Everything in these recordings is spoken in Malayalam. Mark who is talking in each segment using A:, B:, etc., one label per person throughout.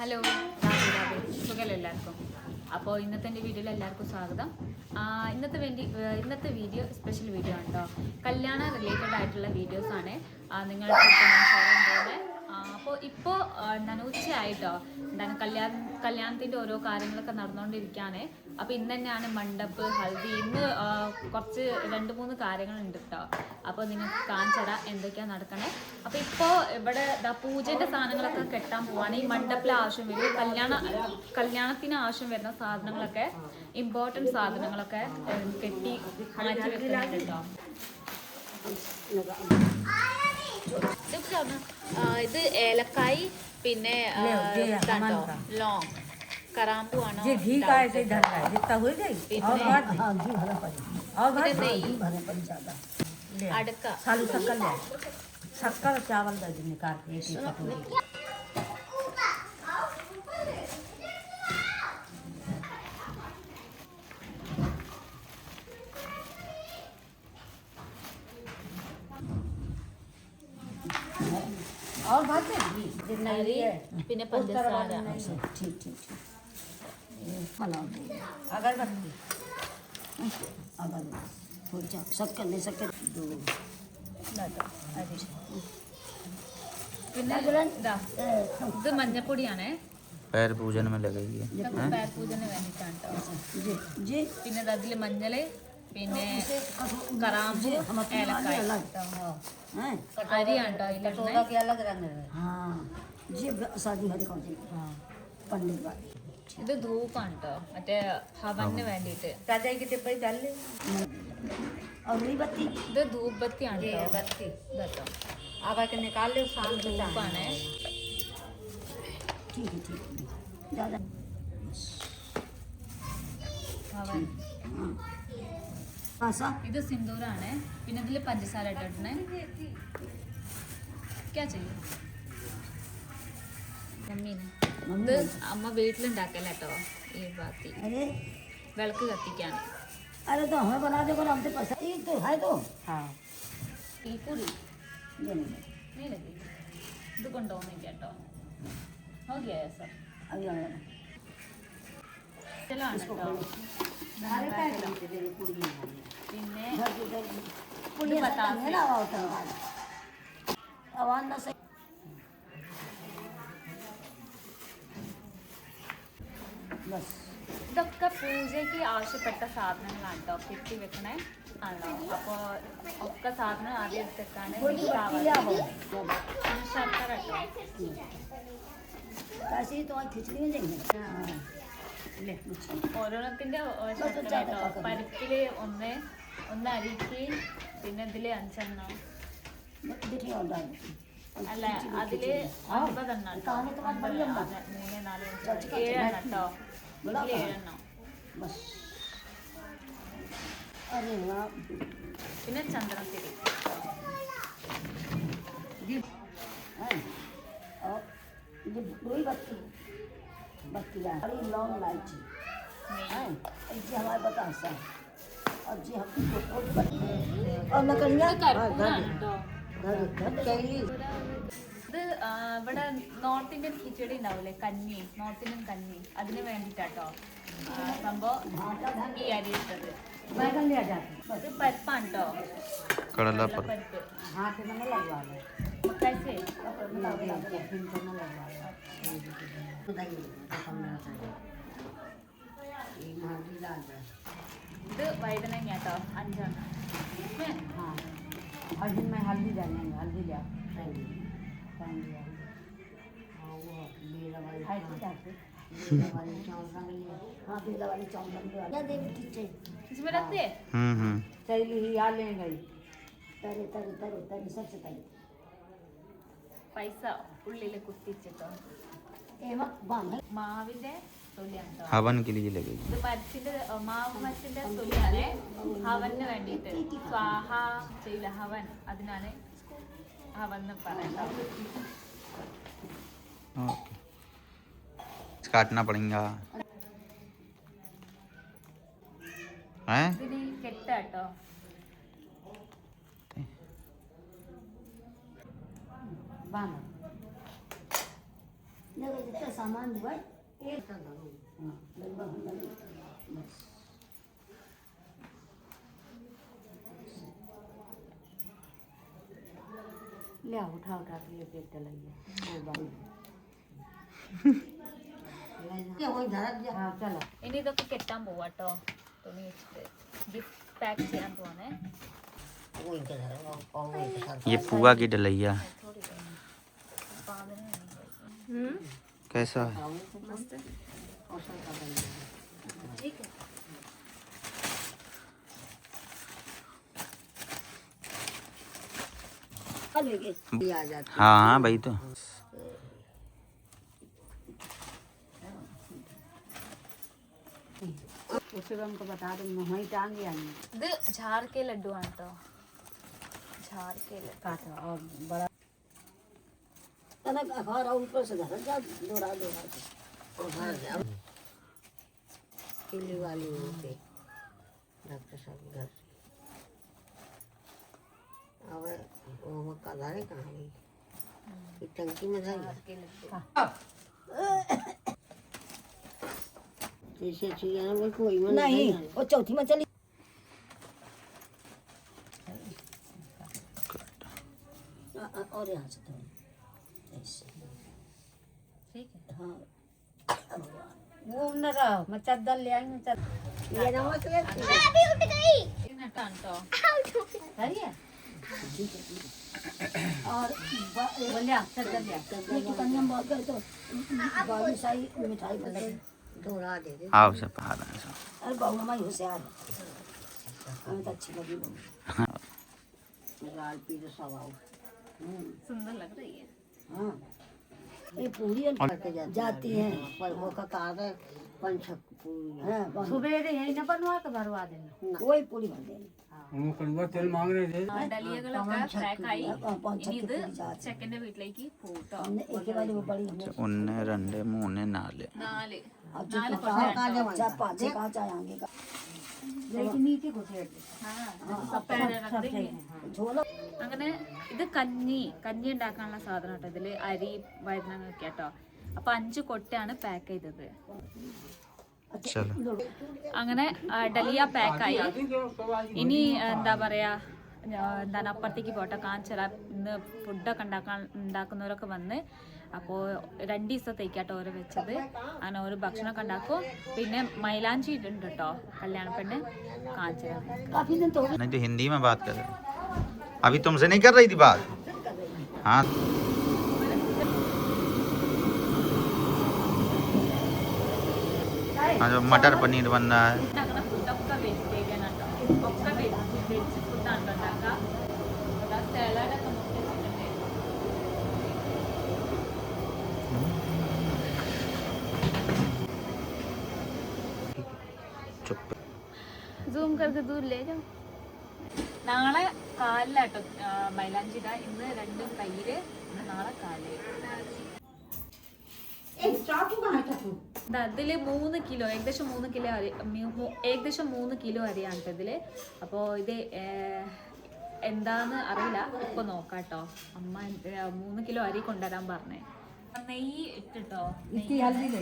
A: ഹലോ സുഖമല്ല എല്ലാവർക്കും. അപ്പോൾ ഇന്നത്തെ എൻ്റെ വീഡിയോയിൽ എല്ലാവർക്കും സ്വാഗതം. ഇന്നത്തെ വീഡിയോ സ്പെഷ്യൽ വീഡിയോ ആണ് കേട്ടോ. കല്യാണ റിലേറ്റഡ് ആയിട്ടുള്ള വീഡിയോസാണ് നിങ്ങൾക്ക് ഷെയർ ചെയ്യുന്നത്. അപ്പോൾ എന്താണ് ഉച്ചയായിട്ടോ, എന്താണ് കല്യാണത്തിൻ്റെ ഓരോ കാര്യങ്ങളൊക്കെ നടന്നുകൊണ്ടിരിക്കുകയാണ്. അപ്പോൾ ഇന്ന് തന്നെയാണ് മണ്ഡപ് ഹൽദി. ഇന്ന് കുറച്ച് 2-3 കാര്യങ്ങളുണ്ട് കേട്ടോ. അപ്പോൾ നിങ്ങൾക്ക് കാണിച്ചതാ എന്തൊക്കെയാണ് നടക്കണേ. അപ്പോൾ ഇപ്പോൾ ഇവിടെ പൂജൻ്റെ സാധനങ്ങളൊക്കെ കെട്ടാൻ പോവാണ്. ഈ മണ്ഡപ്പിൽ ആവശ്യം വരും, കല്യാണത്തിന് ആവശ്യം വരുന്ന സാധനങ്ങളൊക്കെ, ഇമ്പോർട്ടൻറ്റ് സാധനങ്ങളൊക്കെ കെട്ടി മാറ്റി വെക്കുന്നുണ്ട് കേട്ടോ. ഇത് ഏലക്കായ്, പിന്നെ ലോങ് കറാമ്പു ആണ്, അടക്ക,
B: शक्कर चावल निकाल के और बात है
A: പിന്നെ പഞ്ചസാര.
B: ठीक ठीक अगरबत्ती अगरबत्ती शक्कर ले शक्कर दो
A: പിന്നെ ഇത് മഞ്ഞപ്പൊടിയാണ്,
C: पैर पूजन में लगाइए,
A: पैर पूजന് വേണ്ടിയിട്ടാണ് കേട്ടോ. പിന്നെ അതിൽ മഞ്ഞൾ, പിന്നെ കറാമ്പു, ഏലക്കായ, അരിയാണ് കേട്ടോ അതിലിടുന്നത്.
B: अलग रंग है। हाँ जी शादी में दिखाओ जी। हाँ पंडित वाली
A: ഇത് ധൂപ്പാണ് കേട്ടോ, മറ്റേ ഹവന് വേണ്ടിയിട്ട്.
B: और बत्ती
A: ഇത് ധൂപബത്തിയാണ് കേട്ടോ.
B: आगा के निकाल लो शाम को
A: ധൂപ്പാണ്.
B: ठीक है ठीक है ज़्यादा
A: ഹവൻ.
B: सा
A: ഇത് സിന്ദൂരാണ്. പിന്നെ ഇതിൽ പഞ്ചസാര ഇട്ടിട്ടുണ്ട്. ക്യാ ചെയ്യും മമ്മീനെ? ഇത് അമ്മ വീട്ടിലുണ്ടാക്കല കേട്ടോ. ഈ ബാത്തി
B: अरे
A: വിളക്ക് കത്തിക്കാൻ.
B: अरे तो हमें बना दो हमसे पसंद ये तो है तो हाँ
A: ഈ പൊടി
B: ये नहीं
A: നീലക്കി ഇത് കൊണ്ടുപോകുന്നില്ല കേട്ടോ. ഓക്കെ സർ,
B: अभी आगे
A: ഇതിലാണ് കേട്ടോ.
B: पूरी
A: പിന്നെ
B: पूरी
A: बता
B: मेरा होता है आवाज ना सही बस
A: ഇതൊക്കെ പൂജയ്ക്ക് ആവശ്യപ്പെട്ട സാധനങ്ങളാണ് കേട്ടോ. കെട്ടി വെക്കണേ ആണോ. അപ്പോൾ ഒക്കെ സാധനം ആദ്യം എടുത്തേക്കാണ്. ശർക്കര കേട്ടോ.
B: कैसे तो आज खिचड़ी में देंगे ले
A: ഓരോന്നത്തിന്റെ ശർക്കര കേട്ടോ. പരിപ്പില് ഒന്ന് അരിക്ക്, പിന്നെ ഇതില് 5
B: देखिए और डाल
A: അല്ല അതില് 9 കേട്ടോ. 3, 4, 5, 6, 7 കേട്ടോ. ഇതില് 7
B: बस अरे वाह
A: പിന്നെ ചന്ദ്രത്തിരി.
B: और ये वही बत्ती बत्ती बड़ी लॉन्ग लाइची है जी हमारे बतासा और जी हम और नकलिया
A: കേട്ടോ.
B: कैली
A: ഇത് ഇവിടെ നോർത്ത് ഇന്ത്യൻ കിച്ചടി ഉണ്ടാവില്ലേ, കഞ്ഞി, നോർത്ത് ഇന്ത്യൻ കഞ്ഞി, അതിന് വേണ്ടിയിട്ടാട്ടോ സംഭവം ഈ അരി ഇട്ടത്.
B: बैगन ले जाते
A: ഇത് പരിപ്പാണ് കേട്ടോ,
C: कड़ला पर
A: പരിപ്പ്.
B: हाथ में न लगवा लो
A: कैसे ഇത് വഴുതനങ്ങ കേട്ടോ, 5
B: हाँ और जिनमें हल्दी डालेंगे हल्दी लिया हाँ पीला वाली चावल
A: इसमें रखते हैं.
B: चैली ही आ लेंगे तरे तरे तरे तरे सबसे तरे
A: പൈസ ഉള്ളിൽ കുത്തിച്ചിട്ടോ.
B: एवं बांध
A: മാവിന്റെ തൊലിയാണ് കേട്ടോ.
C: हवन के लिए लगेगी.
A: ഇത് പരിപ്പിന്റെ മാവ് മച്ചിന്റെ തൊലിയാണ് ഹവന് വേണ്ടിയിട്ട്. സ്വാഹ ചെയ്യില്ല ഹവൻ, അതിനാണ് ഹവൻ എന്ന് പറയുന്നത്.
C: काटना पड़ेगा हैं?
A: ഇതിന് കെട്ടാട്ടോ.
B: बांध देखो जितना सामान हुआ एक हाँ बस
D: ले आओ, उठा उठा के ये पेट डलाइए
B: वही धरक जा
D: हाँ चलो
A: ഇനി ഇതൊക്കെ കെട്ടാൻ പോവാട്ടോ തുണി വെച്ചിട്ട് ഗിഫ്റ്റ് പാക്ക് ചെയ്യാൻ പോവാണേ
B: वही के धरक और वही के साथ
C: ये पुआ की डलैया
A: പാതിന്
C: कैसा है
A: मस्त
B: और सब का बन
A: ठीक है
B: लेके आ जाते
C: हाँ हाँ भाई तो
D: उसे हमको बता दो वहीं टांग आएंगे
A: ഇത് ഝാർ के लड्डू ആണ് ട്ടോ ഝാർ के लड्डू
D: काटो और बड़ा
B: तनक अखार और ऊपर से धरक जा दोरा दोरा और धर जा किली वाली होते डॉक्टर साहब घर से अब वो मक्का धारे कहाँ गई ये टंकी में धर
A: ഝാർ के लड्डू
B: जैसे चिड़िया में कोई मन नहीं वो चौथी में चली और यहाँ से थोड़ी ऐसे
A: ठीक है
B: हाँ
D: वो न रहो मैं चद्दर ले आई हूँ
B: ये नमक ले
A: ഇതിനട്ടാണ് ട്ടോ
D: चलिए
B: और
D: बोलिए चद्दर ले आओ।
B: ये कन्या बहुत गए तो बाबू साई मिठाई बना दोरा दे दे
C: आओ सब बाहर आए सब
B: अरे बहू हमारी होशियार है हमें तो अच्छी लगी बहू लाल पीले सवाओ
A: सुंदर लग रही है
B: हाँ ये पूरी जाती हैं पर वो का कार है पंचक पूरी हाँ
D: सुबह यही न बनवा के भरवा देना
B: वही पूरी भर देनी
A: ഡലിയകളൊക്കെ പാക്കായി ഇനി ഇത് ചെക്കന്റെ വീട്ടിലേക്ക് പോട്ടോ
B: हमने एक ही वाली वो बड़ी हमने
C: 1 2 3 4
A: നാല്
B: अब जो चार पाँच कहाँ चाहे आगे का
D: लेकिन नीचे घुसेड़ दे
B: झोला
A: അങ്ങനെ ഇത് കഞ്ഞി ഉണ്ടാക്കാനുള്ള സാധനം കേട്ടോ ഇതില് അരി വഴുതനങ്ങ കേട്ടോ അപ്പൊ 5 കൊട്ടയാണ് പാക്ക് ചെയ്തത്
C: चलो
A: അങ്ങനെ ഡലിയ പാക്കായി ഇനി എന്താ പറയാ എന്താണ് അപ്പുറത്തേക്ക് പോട്ടെ കാണിച്ചരാ ഇന്ന് ഫുഡൊക്കെ ഉണ്ടാക്കുന്നവരൊക്കെ വന്ന് അപ്പോൾ 2 ദിവസത്തേക്കാട്ടോ ഓരോ വെച്ചത് അങ്ങനെ ഓരോ ഭക്ഷണമൊക്കെ ഉണ്ടാക്കും പിന്നെ മൈലാഞ്ചി ഇടുന്നുണ്ട് കേട്ടോ കല്യാണ പെണ്ണ് കാണിച്ചരാ
B: काफी दिन तो
C: नहीं तो हिंदी में बात कर रहे अभी तुमसे नहीं कर रही थी बात हाँ हाँ जो मटर पनीर बन रहा है
A: ഉണ്ടാക്കുന്ന ഫുഡൊക്കെ വെജിറ്റേറിയൻ ആട്ടോ ഒക്കെ വെജ് ഫുഡാണ് ഉണ്ടാക്കുക സലാഡൊക്കെ മുട്ട വെച്ചിട്ടുണ്ട്
C: चुप
A: സൂം करके दूर ले जाओ നാളെ കാലിലാട്ടോ മൈലാഞ്ചിട ഇന്ന് 2 കയ്യില് നാളെ കാല് ഇതില് 3 കിലോ ഏകദേശം 3 കിലോ അരി ഏകദേശം 3 കിലോ അരിയാണ് ട്ടോ ഇതില് അപ്പോൾ ഇത് എന്താന്ന് അറിയില്ല ഇപ്പൊ നോക്കാട്ടോ അമ്മ 3 കിലോ അരി കൊണ്ടുവരാൻ പറഞ്ഞേ നെയ്യ് ഇട്ടിട്ടോ
D: इसकी हल्दी ले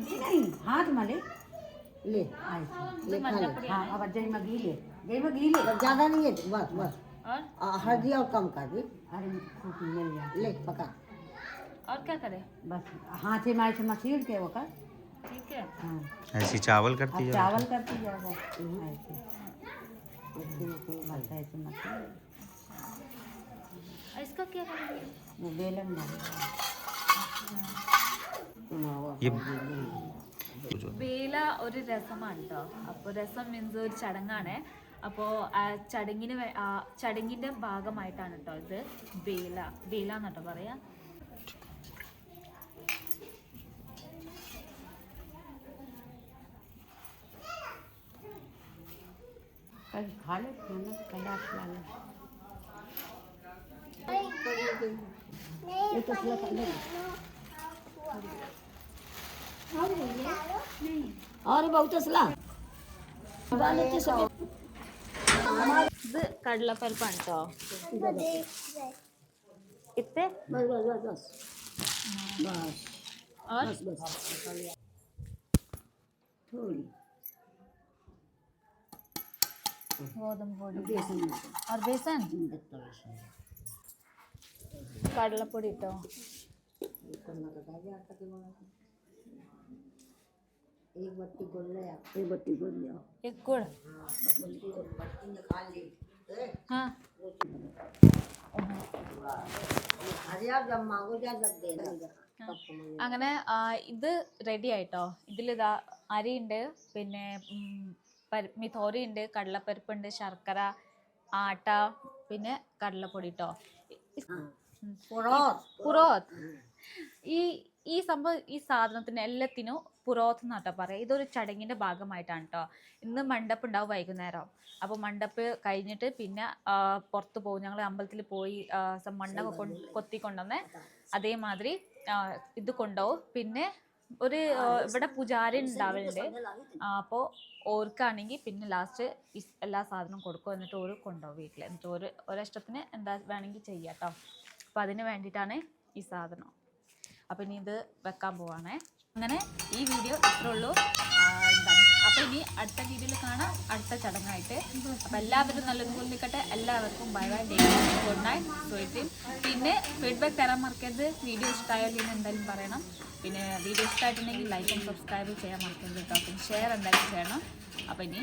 D: इसकी नहीं हाथ में ले
B: ले
D: ले
A: मजबूरी
D: हाँ अब जय में घी ले
B: ज्यादा नहीं है बस बस
A: और
B: हल्दी और कम कर दी
D: अरे खूब मिल गया
B: ले पका
A: और क्या करे
D: बस हाथ से मारे से मसीर के वो कर
A: ठीक है
D: हाँ
C: ऐसी चावल
D: अब
C: करती है
D: चावल करती जाओ ऐसे बस ऐसे मसीर
A: और इसका क्या करेंगे
D: वो बेलन मारे
C: ये
A: വേല ഒരു രസമാണ് കേട്ടോ അപ്പോൾ രസം മീൻസ് ഒരു ചടങ്ങാണ് അപ്പോൾ ആ ചടങ്ങിൻ്റെ ഭാഗമായിട്ടാണ് കേട്ടോ ഇത് വേല എന്നാട്ടോ പറയാ
D: कल खा ले खाना कल खिला ले
B: ये तो पूरा कर ले और बहुत असला डालते सब
A: ഇത് കടലപ്പരിപ്പാണ് കേട്ടോ ഇത്തെ
B: बस बस बस बस बस
A: और
B: बस बस थोड़ी
A: गोदम पोड़ी
B: बेसन
A: और बेसन
B: दत्ता बेसन
A: കടലപ്പൊടി ഇട്ടോ
B: एक बट्टी गोल ले एक बट्टी गोल ले
A: एक गुड़
B: बट्टी निकाल ली
A: हाँ
B: अरे आप जब मांगो जब देना
A: അങ്ങനെ ഇത് റെഡി ആയിട്ടോ. ഇതിലിതാ അരിയുണ്ട്, പിന്നെ മിഥോറിയുണ്ട്, കടലപ്പരിപ്പുണ്ട്, ശർക്കര, ആട്ട, പിന്നെ കടലപ്പൊടി കേട്ടോ. പുറോത്ത്. ഈ സംഭവം, ഈ സാധനത്തിന് എല്ലാത്തിനും പുറോത്ത് എന്നാട്ടോ പറയാം. ഇതൊരു ചടങ്ങിൻ്റെ ഭാഗമായിട്ടാണ് കേട്ടോ. ഇന്ന് മണ്ഡപ്പ് ഉണ്ടാവും വൈകുന്നേരം. അപ്പോൾ മണ്ഡപ്പ് കഴിഞ്ഞിട്ട് പിന്നെ പുറത്ത് പോകും. ഞങ്ങൾ അമ്പലത്തിൽ പോയി മണ്ണൊക്കെ കൊത്തിക്കൊണ്ടുവന്ന് അതേമാതിരി ഇത് കൊണ്ടുപോകും. പിന്നെ ഒരു ഇവിടെ പൂജാരി ഉണ്ടാവലുണ്ട്. അപ്പോൾ ഓർക്കാണെങ്കിൽ പിന്നെ ലാസ്റ്റ് എല്ലാ സാധനവും കൊടുക്കും. എന്നിട്ട് ഓര് കൊണ്ടുപോകും വീട്ടിൽ. എന്നിട്ട് ഒരിഷ്ടത്തിന് എന്താ വേണമെങ്കിൽ ചെയ്യാം കേട്ടോ. അപ്പോൾ അതിന് വേണ്ടിയിട്ടാണ് ഈ സാധനം. അപ്പോൾ ഇനി ഇത് വെക്കാൻ പോവാണേ. അങ്ങനെ ഈ വീഡിയോ ഇത്രേ ഉള്ളൂ. എന്താണ് അപ്പോൾ ഇനി അടുത്ത വീഡിയോയിൽ കാണാം, അടുത്ത ചടങ്ങായിട്ട്. അപ്പോൾ എല്ലാവരും നല്ലതുപോലെ നിൽക്കട്ടെ. എല്ലാവർക്കും bye bye, good night, sweet. പിന്നെ ഫീഡ്ബാക്ക് തരാൻ മറക്കരുത്. വീഡിയോ ഇഷ്ടമായാലും ഇനി എന്തായാലും പറയണം. പിന്നെ വീഡിയോ ഇഷ്ടമായിട്ടുണ്ടെങ്കിൽ ലൈക്കും സബ്സ്ക്രൈബ് ചെയ്യാൻ മറക്കരുത് കേട്ടോ. പിന്നെ ഷെയർ എന്തായാലും ചെയ്യണം. അപ്പോൾ ഇനി